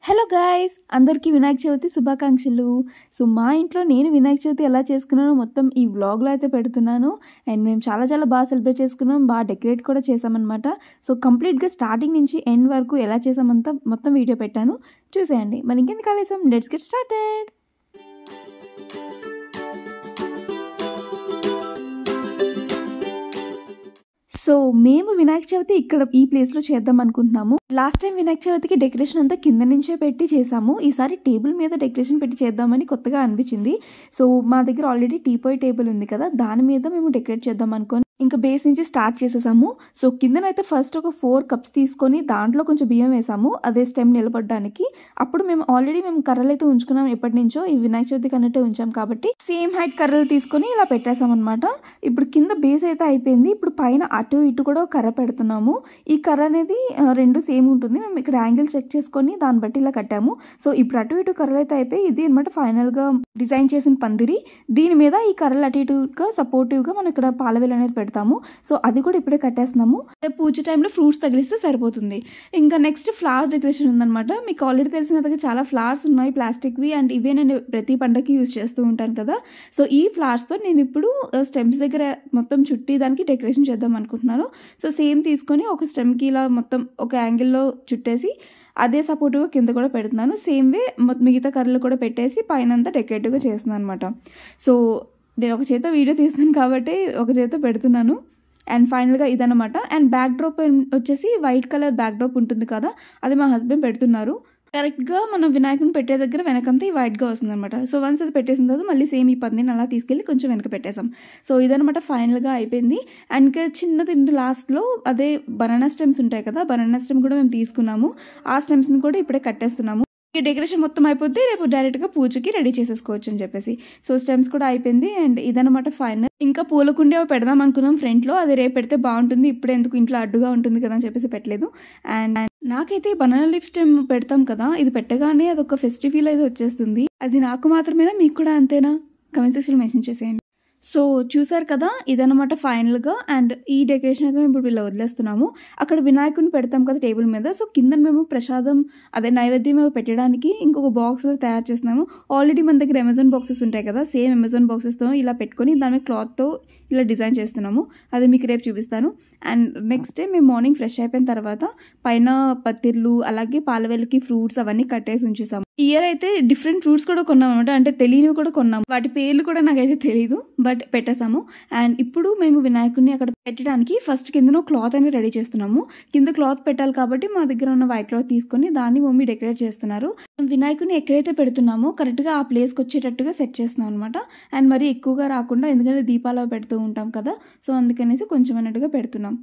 Hello guys, అందరికీ వినాయక చవితి శుభాకాంక్షలు. So మా ఇంట్లో నేను వినాయక చవితి ఎలా చేసుకున్నానో మొత్తం ఈ వ్లాగ్లో అయితే పెడుతున్నాను. అండ్ మేము చాలా బాగా సెలబ్రేట్ చేసుకున్నాం, బాగా డెకరేట్ కూడా చేసామన్నమాట. సో కంప్లీట్గా స్టార్టింగ్ నుంచి ఎండ్ వరకు ఎలా చేసామంతా మొత్తం వీడియో పెట్టాను, చూసేయండి. మరి ఇంకెందుకు ఆలస్యం, లెట్స్ గెట్ స్టార్టెడ్. సో మేము వినాయక చవితి ఇక్కడ ఈ ప్లేస్లో చేద్దాం అనుకుంటున్నాము. లాస్ట్ టైం వినాయక చవితికి డెకరేషన్ అంతా కింద నుంచే పెట్టి చేసాము. ఈసారి టేబుల్ మీద డెకరేషన్ పెట్టి చేద్దామని కొత్తగా అనిపించింది. సో మా దగ్గర ఆల్రెడీ టీపాయ్ టేబుల్ ఉంది కదా, దాని మీద మేము డెకరేట్ చేద్దాం అనుకొని ఇంకా బేస్ నుంచి స్టార్ట్ చేసేసాము. సో కిందనైతే ఫస్ట్ ఒక 4 కప్స్ తీసుకొని దాంట్లో కొంచెం బియ్యం వేసాము, అదే స్టెమ్ నిలబడడానికి. అప్పుడు మేము ఆల్రెడీ కర్రలు అయితే ఉంచుకున్నాం, ఎప్పటి నుంచో ఈ వినాయక చవితికి అన్నట్టే ఉంచాం కాబట్టి సేమ్ హైట్ కర్రలు తీసుకొని ఇలా పెట్టేసాం అనమాట. ఇప్పుడు కింద బేస్ అయితే అయిపోయింది. ఇప్పుడు పైన అటు ఇటు కూడా కర్ర పెడుతున్నాము. ఈ కర్ర అనేది రెండు సేమ్ ఉంటుంది. మేము ఇక్కడ యాంగిల్ చెక్ చేసుకొని దాన్ని బట్టి ఇలా కట్టాము. సో ఇప్పుడు అటు ఇటు కర్రలు అయితే అయిపోయి ఇది అనమాట ఫైనల్ గా డిజైన్ చేసిన పందిరి. దీని మీద ఈ కర్రలు అటు ఇటుగా సపోర్టివ్ గా మనం ఇక్కడ పాలవేలు అనేది పెడతాము. సో అది కూడా ఇప్పుడే కట్టేస్తున్నాము. పూజ టైంలో ఫ్రూట్స్ తగిలిస్తే సరిపోతుంది. ఇంకా నెక్స్ట్ ఫ్లవర్స్ డెకరేషన్ ఉందన్నమాట. మీకు ఆల్రెడీ తెలిసినట్టుగా చాలా ఫ్లవర్స్ ఉన్నాయి ప్లాస్టిక్వి, అండ్ ఇవే నేను ప్రతి పండగకి యూజ్ చేస్తూ ఉంటాను కదా. సో ఈ ఫ్లవర్స్తో నేను ఇప్పుడు స్టెమ్స్ దగ్గర మొత్తం చుట్టి దానికి డెకరేషన్ చేద్దాం అనుకుంటున్నాను. సో సేమ్ తీసుకొని ఒక స్టెమ్కి ఇలా మొత్తం ఒక యాంగిల్లో చుట్టేసి అదే సపోర్టుగా కింద కూడా పెడుతున్నాను. సేమ్ వే మిగతా కర్రలు కూడా పెట్టేసి పైన అంతా డెకరేటివ్గా చేస్తున్నాను అనమాట. సో నేను ఒక చేత వీడియో తీస్తున్నాను కాబట్టి ఒక చేత పెడుతున్నాను. అండ్ ఫైనల్గా ఇదనమాట. అండ్ బ్యాక్ డ్రాప్ వచ్చేసి వైట్ కలర్ బ్యాక్ డ్రాప్ ఉంటుంది కదా, అది మా హస్బెండ్ పెడుతున్నారు. కరెక్ట్గా మనం వినాయకుని పెట్టే దగ్గర వెనకంతా ఈ వైట్గా వస్తుంది అనమాట. సో వన్స్ అది పెట్టేసిన తర్వాత మళ్ళీ సేమ్ ఈ పందిని అలా తీసుకెళ్ళి కొంచెం వెనక పెట్టేసాం. సో ఇదనమాట ఫైనల్గా అయిపోయింది. అండ్ ఇంకా చిన్నది లాస్ట్లో అదే బనానా స్టెమ్స్ ఉంటాయి కదా, బనానా స్టెమ్ కూడా మేము తీసుకున్నాము. ఆ స్టెమ్స్ని కూడా ఇప్పుడే కట్టేస్తున్నాము. ఈ డెకరేషన్ మొత్తం అయిపోతే రేపు డైరెక్ట్గా పూజకి రెడీ చేసేసుకోవచ్చు అని చెప్పేసి. సో స్టెమ్స్ కూడా అయిపోయింది. అండ్ ఇదనమాట ఫైనల్. ఇంకా పూలకుండి అవి పెడదాం అనుకున్నాం ఫ్రంట్లో, అది రేపు పెడితే బాగుంటుంది, ఇప్పుడు ఎందుకు ఇంట్లో అడ్డుగా ఉంటుంది కదా అని చెప్పేసి పెట్టలేదు. అండ్ నాకైతే బనానా లీఫ్ స్టెమ్ పెడతాం కదా, ఇది పెట్టగానే అదొక ఫెస్టివ్ ఫీల్ అయితే వచ్చేస్తుంది. అది నాకు మాత్రమేనా, మీకు కూడా అంతేనా? కమెంట్ సెక్షన్లో మెన్షన్ చేసేయండి. సో చూసారు కదా, ఇదనమాట ఫైనల్గా. అండ్ ఈ డెకరేషన్ అయితే మేము ఇప్పుడు ఇలా వదిలేస్తున్నాము. అక్కడ వినాయకుని పెడతాం కదా టేబుల్ మీద. సో కింద మేము ప్రసాదం అదే నైవేద్యం పెట్టడానికి ఇంకొక బాక్స్లో తయారు చేస్తున్నాము. ఆల్రెడీ మన దగ్గర అమెజాన్ బాక్సెస్ ఉంటాయి కదా, సేమ్ అమెజాన్ బాక్సెస్తో ఇలా పెట్టుకొని దాని మీద క్లాత్తో ఇలా డిజైన్ చేస్తున్నాము. అది మీకు రేపు చూపిస్తాను. అండ్ నెక్స్ట్ డే మేము మార్నింగ్ ఫ్రెష్ అయిపోయిన తర్వాత పైన పత్తిర్లు అలాగే పాలవేలకి ఫ్రూట్స్ అవన్నీ కట్టేసి ఉంచేసాము. ఈ ఇయర్ అయితే డిఫరెంట్ ఫ్రూట్స్ కూడా కొన్నాం అనమాట, అంటే తెలియనివి కూడా కొన్నాము. వాటి పేర్లు కూడా నాకైతే తెలియదు, బట్ పెట్టేసాము. అండ్ ఇప్పుడు మేము వినాయకుడిని అక్కడ పెట్టడానికి ఫస్ట్ కిందనో క్లాత్ అనేది రెడీ చేస్తున్నాము. కింద క్లాత్ పెట్టాలి కాబట్టి మా దగ్గర ఉన్న వైట్ క్లాత్ తీసుకొని దాన్ని మమ్మీ డెకరేట్ చేస్తున్నారు. వినాయకుడిని ఎక్కడైతే పెడుతున్నామో కరెక్ట్గా ఆ ప్లేస్కి వచ్చేటట్టుగా సెట్ చేస్తున్నాం అనమాట. అండ్ మరి ఎక్కువగా రాకుండా, ఎందుకంటే దీపాలు పెడుతూ ఉంటాం కదా, సో అందుకనేసి కొంచెం అన్నట్టుగా పెడుతున్నాం.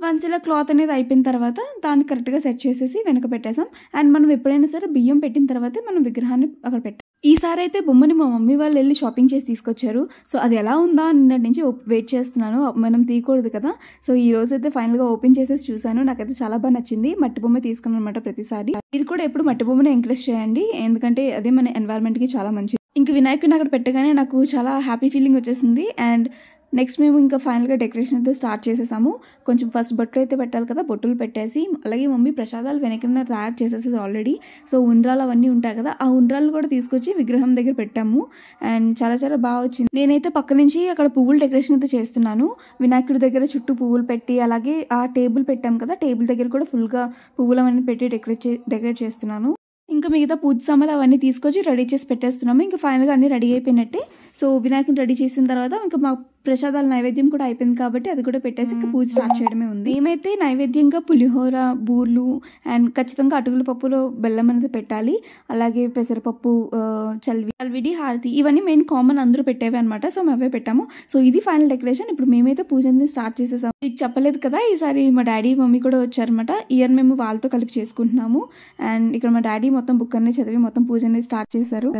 వన్స్ ఇలా క్లాత్ అనేది అయిపోయిన తర్వాత దాన్ని కరెక్ట్గా సెట్ చేసేసి వెనక పెట్టేసాం. అండ్ మనం ఎప్పుడైనా సరే బియ్యం పెట్టిన తర్వాతే మనం విగ్రహాన్ని అక్కడ పెట్టాం. ఈసారి అయితే బొమ్మని మా మమ్మీ వాళ్ళు వెళ్ళి షాపింగ్ చేసి తీసుకొచ్చారు. సో అది ఎలా ఉందా నిన్నటి నుంచి వెయిట్ చేస్తున్నాను, మనం తీయకూడదు కదా. సో ఈ రోజు అయితే ఫైనల్గా ఓపెన్ చేసేసి చూసాను. నాకైతే చాలా బాగా నచ్చింది. మట్టి బొమ్మ తీసుకున్నాను అనమాట ప్రతిసారి. మీరు కూడా ఎప్పుడు మట్టి బొమ్మని ఎంకరేజ్ చేయండి, ఎందుకంటే అదే మన ఎన్వైరన్మెంట్కి చాలా మంచిది. ఇంక వినాయకుడిని అక్కడ పెట్టగానే నాకు చాలా హ్యాపీ ఫీలింగ్ వచ్చేసింది. అండ్ నెక్స్ట్ మేము ఇంకా ఫైనల్గా డెకరేషన్ అయితే స్టార్ట్ చేసేసాము. కొంచెం ఫస్ట్ బొట్లు అయితే పెట్టాలి కదా, బొట్టులు పెట్టేసి అలాగే మమ్మీ ప్రసాదాలు వెనకనే తయారు చేసేసేది ఆల్రెడీ. సో ఉండ్రాలు అవన్నీ ఉంటాయి కదా, ఆ ఉండ్రాలు కూడా తీసుకొచ్చి విగ్రహం దగ్గర పెట్టాము. అండ్ చాలా బాగా వచ్చింది. నేనైతే పక్క నుంచి అక్కడ పువ్వులు డెకరేషన్ అయితే చేస్తున్నాను. వినాయకుడి దగ్గర చుట్టూ పువ్వులు పెట్టి అలాగే ఆ టేబుల్ పెట్టాం కదా, టేబుల్ దగ్గర కూడా ఫుల్గా పువ్వులు అవన్నీ పెట్టి డెకరేట్ చేస్తున్నాను. ఇంకా మిగతా పూజ సామాన్లు అవన్నీ తీసుకొచ్చి రెడీ చేసి పెట్టేస్తున్నాము. ఇంకా ఫైనల్గా అన్నీ రెడీ అయిపోయినట్టే. సో వినాయకుని రెడీ చేసిన తర్వాత ఇంకా మా ప్రసాదాల నైవేద్యం కూడా అయిపోయింది కాబట్టి అది కూడా పెట్టేసి ఇంకా పూజ స్టార్ట్ చేయడమే ఉంది. ఏమైతే నైవేద్యంగా పులిహోర, బూర్లు అండ్ ఖచ్చితంగా అటుకుల పప్పులో బెల్లం అనేది పెట్టాలి. అలాగే పెసరపప్పు, చల్విడి, హారతి ఇవన్నీ మెయిన్ కామన్ అందరూ పెట్టేవి అనమాట. సో మేము అవే పెట్టాము. సో ఇది ఫైనల్ డెకరేషన్. ఇప్పుడు మేమైతే పూజ అనేది స్టార్ట్ చేసేసాము. మీకు చెప్పలేదు కదా, ఈసారి మా డాడీ మమ్మీ కూడా వచ్చారనమాట. ఇయర్ మేము వాళ్ళతో కలిపి చేసుకుంటున్నాము. అండ్ ఇక్కడ మా డాడీ మొత్తం బుక్ అనేది చదివి మొత్తం పూజ అనేది స్టార్ట్ చేశారు.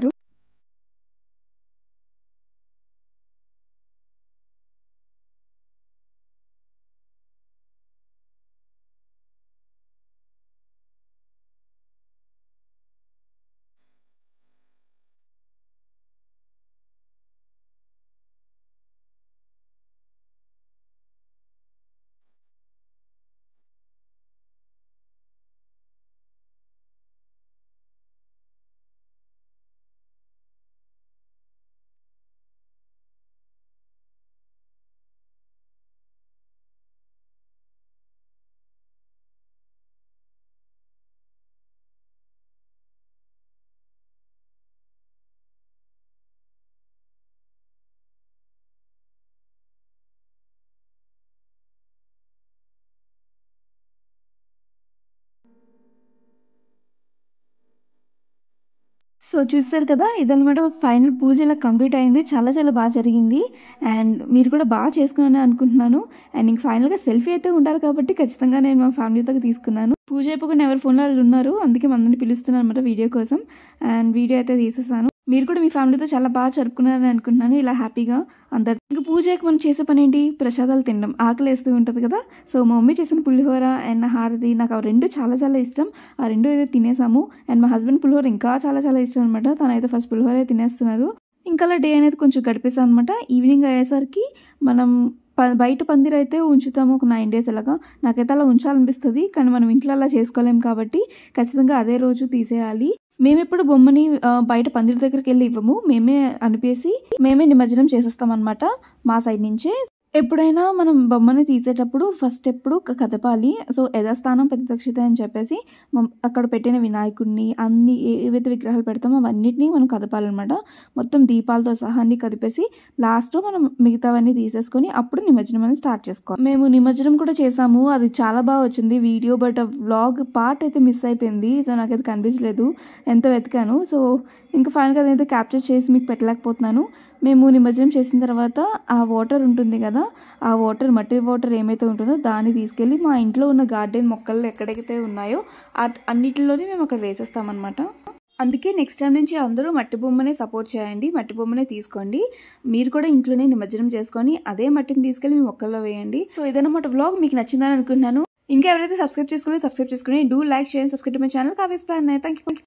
సో చూస్తారు కదా, ఇదనమాట ఫైనల్ పూజ ఇలా కంప్లీట్ అయింది. చాలా చాలా బాగా జరిగింది అండ్ మీరు కూడా బాగా చేసుకున్నాను అనుకుంటున్నాను. అండ్ ఇంక ఫైనల్గా సెల్ఫీ అయితే ఉండాలి కాబట్టి ఖచ్చితంగా నేను మా ఫ్యామిలీతో తీసుకున్నాను. పూజ అయిపోకుండా ఎవరి ఫోన్లో వాళ్ళు ఉన్నారు, అందుకే మందిని పిలుస్తున్నాను అనమాట వీడియో కోసం. అండ్ వీడియో అయితే తీసేసాను. మీరు కూడా మీ ఫ్యామిలీతో చాలా బాగా జరుపుకున్నారని అనుకుంటున్నాను, ఇలా హ్యాపీగా అందరు. ఇంకా పూజకి మనం చేసే పని ఏంటి, ప్రసాదాలు తినడం. ఆకలి వేస్తూ ఉంటుంది కదా, సో మా మమ్మీ చేసిన పులిహోర అండ్ హారతి నాకు ఆ రెండు చాలా చాలా ఇష్టం. ఆ రెండు అయితే తినేసాము. అండ్ మా హస్బెండ్ పులిహోర ఇంకా చాలా చాలా ఇష్టం అనమాట, తనైతే ఫస్ట్ పులిహోర తినేస్తున్నారు. ఇంకా అలా డే అనేది కొంచెం గడిపేసాం అనమాట. ఈవినింగ్ అయ్యేసరికి మనం బయట పందిరి అయితే ఉంచుతాము ఒక 9 days అలాగా. నాకైతే అలా ఉంచాలనిపిస్తుంది, కానీ మనం ఇంట్లో అలా చేసుకోలేము కాబట్టి ఖచ్చితంగా అదే రోజు తీసేయాలి. మేమెప్పుడు బొమ్మని బయట పందిరి దగ్గరికి వెళ్ళి ఇవ్వము, మేమే అనిపేసి మేమే నిమజ్జనం చేసేస్తాం అనమాట మా సైడ్ నుంచే. ఎప్పుడైనా మనం బొమ్మని తీసేటప్పుడు ఫస్ట్ ఎప్పుడు కదపాలి. సో యథాస్థానం ప్రతిరక్షిత అని చెప్పేసి అక్కడ పెట్టిన వినాయకుడిని అన్ని ఏవైతే విగ్రహాలు పెడతామో అవన్నిటిని మనం కదపాలన్నమాట. మొత్తం దీపాలతో సహా అన్ని కదిపేసి లాస్ట్లో మనం మిగతావన్నీ తీసేసుకొని అప్పుడు నిమజ్జనం అనేది స్టార్ట్ చేసుకోవాలి. మేము నిమజ్జనం కూడా చేసాము, అది చాలా బాగా వచ్చింది వీడియో. బట్ వ్లాగ్ పార్ట్ అయితే మిస్ అయిపోయింది, సో నాకైతే కనిపించలేదు, ఎంత వెతికాను. సో ఇంకా ఫైనల్గా అదైతే క్యాప్చర్ చేసి మీకు పెట్టలేకపోతున్నాను. మేము నిమజ్జనం చేసిన తర్వాత ఆ వాటర్ ఉంటుంది కదా, ఆ వాటర్ మట్టి వాటర్ ఏమైతే ఉంటుందో దాన్ని తీసుకెళ్ళి మా ఇంట్లో ఉన్న గార్డెన్ మొక్కలు ఎక్కడైతే ఉన్నాయో అన్నిటిలోనే మేము అక్కడ వేసేస్తామన్నమాట. అందుకే నెక్స్ట్ టైం నుంచి అందరూ మట్టి బొమ్మనే సపోర్ట్ చేయండి, మట్టి బొమ్మనే తీసుకోండి. మీరు కూడా ఇంట్లోనే నిమజ్జనం చేసుకొని అదే మట్టిని తీసుకెళ్ళి మీ మొక్కల్లో వేయండి. సో ఇదన్నమాట వ్లాగ్, మీకు నచ్చిందని అనుకుంటున్నాను. ఇంకా ఎవరైతే సబ్స్క్రైబ్ చేసుకోండి, do like, share, subscribe to my channel Kavya's plan. Thank you.